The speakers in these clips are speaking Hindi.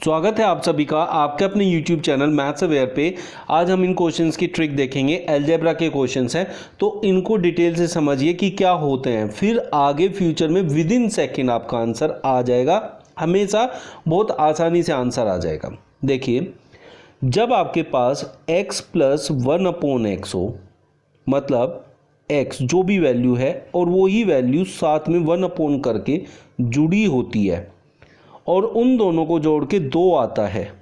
स्वागत है आप सभी का आपके अपने YouTube चैनल मैथ्स अवेयर पे। आज हम इन क्वेश्चंस की ट्रिक देखेंगे। अलजेब्रा के क्वेश्चंस हैं तो इनको डिटेल से समझिए कि क्या होते हैं, फिर आगे फ्यूचर में विद इन सेकेंड आपका आंसर आ जाएगा। हमेशा बहुत आसानी से आंसर आ जाएगा। देखिए, जब आपके पास x + 1/x हो, मतलब x जो भी वैल्यू है और वही वैल्यू साथ में 1 करके जुड़ी होती है और उन दोनों को जोड़ के 2 आता है,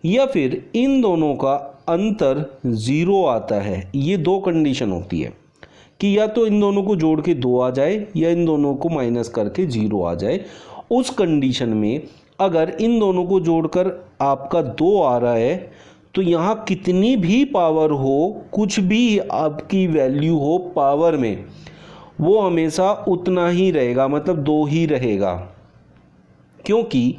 या फिर इन दोनों का अंतर 0 आता है। ये दो कंडीशन होती है कि या तो इन दोनों को जोड़ के 2 आ जाए या इन दोनों को माइनस करके 0 आ जाए। उस कंडीशन में अगर इन दोनों को जोड़कर आपका 2 आ रहा है तो यहाँ कितनी भी पावर हो, कुछ भी आपकी वैल्यू हो पावर में, वो हमेशा उतना ही रहेगा, मतलब 2 ही रहेगा। क्योंकि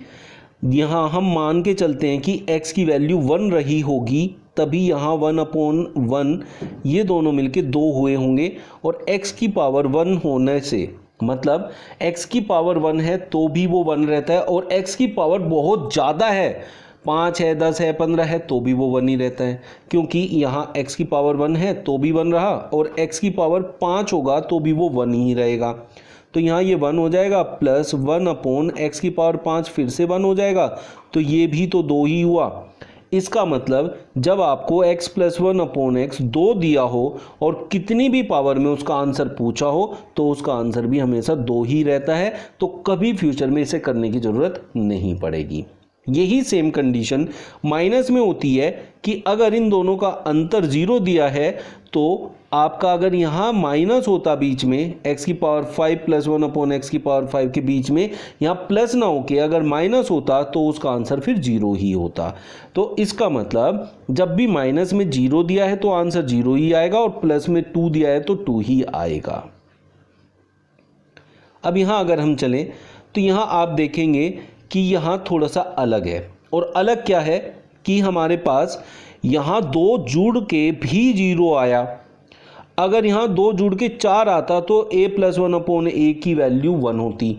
यहाँ हम मान के चलते हैं कि x की वैल्यू 1 रही होगी, तभी यहाँ 1/1 ये दोनों मिलके 2 हुए होंगे। और x की पावर 1 होने से, मतलब x की पावर 1 है तो भी वो 1 रहता है, और x की पावर बहुत ज़्यादा है, 5 है, 10 है, 15 है, तो भी वो 1 ही रहता है। क्योंकि यहाँ x की पावर 1 है तो भी 1 रहा, और x की पावर 5 होगा तो भी वो 1 ही रहेगा। तो यहाँ ये 1 हो जाएगा, प्लस 1/x की पावर 5 फिर से 1 हो जाएगा, तो ये भी तो 2 ही हुआ। इसका मतलब जब आपको x + 1/x 2 दिया हो और कितनी भी पावर में उसका आंसर पूछा हो तो उसका आंसर भी हमेशा 2 ही रहता है। तो कभी फ्यूचर में इसे करने की ज़रूरत नहीं पड़ेगी। यही सेम कंडीशन माइनस में होती है कि अगर इन दोनों का अंतर 0 दिया है तो आपका अगर यहाँ माइनस होता बीच में x की पावर 5 + 1/x की पावर 5 के बीच में, यहाँ प्लस ना होके अगर माइनस होता तो उसका आंसर फिर 0 ही होता। तो इसका मतलब जब भी माइनस में 0 दिया है तो आंसर 0 ही आएगा, और प्लस में 2 दिया है तो 2 ही आएगा। अब यहाँ अगर हम चलें तो यहाँ आप देखेंगे कि यहाँ थोड़ा सा अलग है। और अलग क्या है कि हमारे पास यहाँ 2 जुड़ के भी 0 आया। अगर यहाँ 2 जुड़ के 4 आता तो a + 1/a की वैल्यू 1 होती,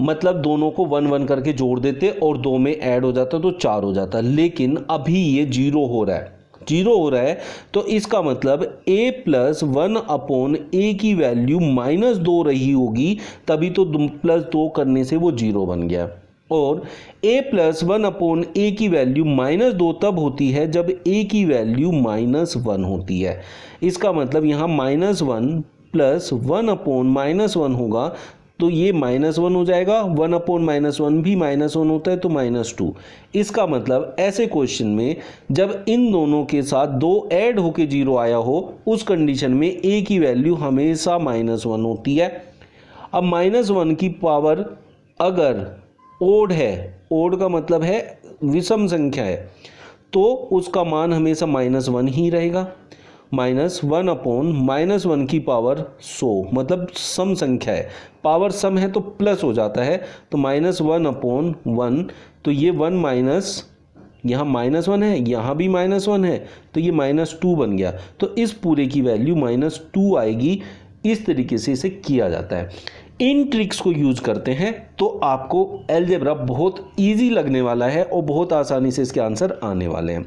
मतलब दोनों को 1 करके जोड़ देते और 2 में ऐड हो जाता तो 4 हो जाता। लेकिन अभी ये 0 हो रहा है, 0 हो रहा है, तो इसका मतलब a + 1/a की वैल्यू -2 रही होगी, तभी तो +2 करने से वो 0 बन गया। और a + 1/a की वैल्यू -2 तब होती है जब a की वैल्यू -1 होती है। इसका मतलब यहाँ -1 + 1/-1 होगा, तो ये -1 हो जाएगा। 1/-1 भी -1 होता है तो -2। इसका मतलब ऐसे क्वेश्चन में जब इन दोनों के साथ 2 ऐड होके 0 आया हो, उस कंडीशन में a की वैल्यू हमेशा -1 होती है। अब -1 की पावर अगर ओड है, ओड का मतलब है विषम संख्या है, तो उसका मान हमेशा -1 ही रहेगा। -1/-1 की पावर 100, मतलब सम संख्या है, पावर सम है तो प्लस हो जाता है, तो -1/1, तो ये 1 माइनस, यहाँ -1 है, यहाँ भी -1 है, तो ये -2 बन गया। तो इस पूरे की वैल्यू -2 आएगी। इस तरीके से इसे किया जाता है। इन ट्रिक्स को यूज करते हैं तो आपको अलजेब्रा बहुत इजी लगने वाला है और बहुत आसानी से इसके आंसर आने वाले हैं।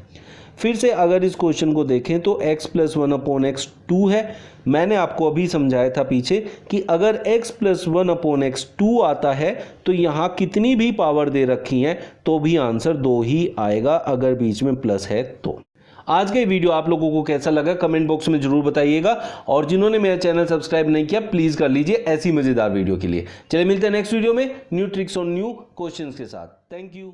फिर से अगर इस क्वेश्चन को देखें तो x + 1/x 2 है। मैंने आपको अभी समझाया था पीछे कि अगर x + 1/x 2 आता है तो यहाँ कितनी भी पावर दे रखी है तो भी आंसर 2 ही आएगा, अगर बीच में प्लस है तो। आज का ये वीडियो आप लोगों को कैसा लगा कमेंट बॉक्स में जरूर बताइएगा, और जिन्होंने मेरा चैनल सब्सक्राइब नहीं किया प्लीज कर लीजिए ऐसी मजेदार वीडियो के लिए। चलिए मिलते हैं नेक्स्ट वीडियो में न्यू ट्रिक्स और न्यू क्वेश्चंस के साथ। Thank you.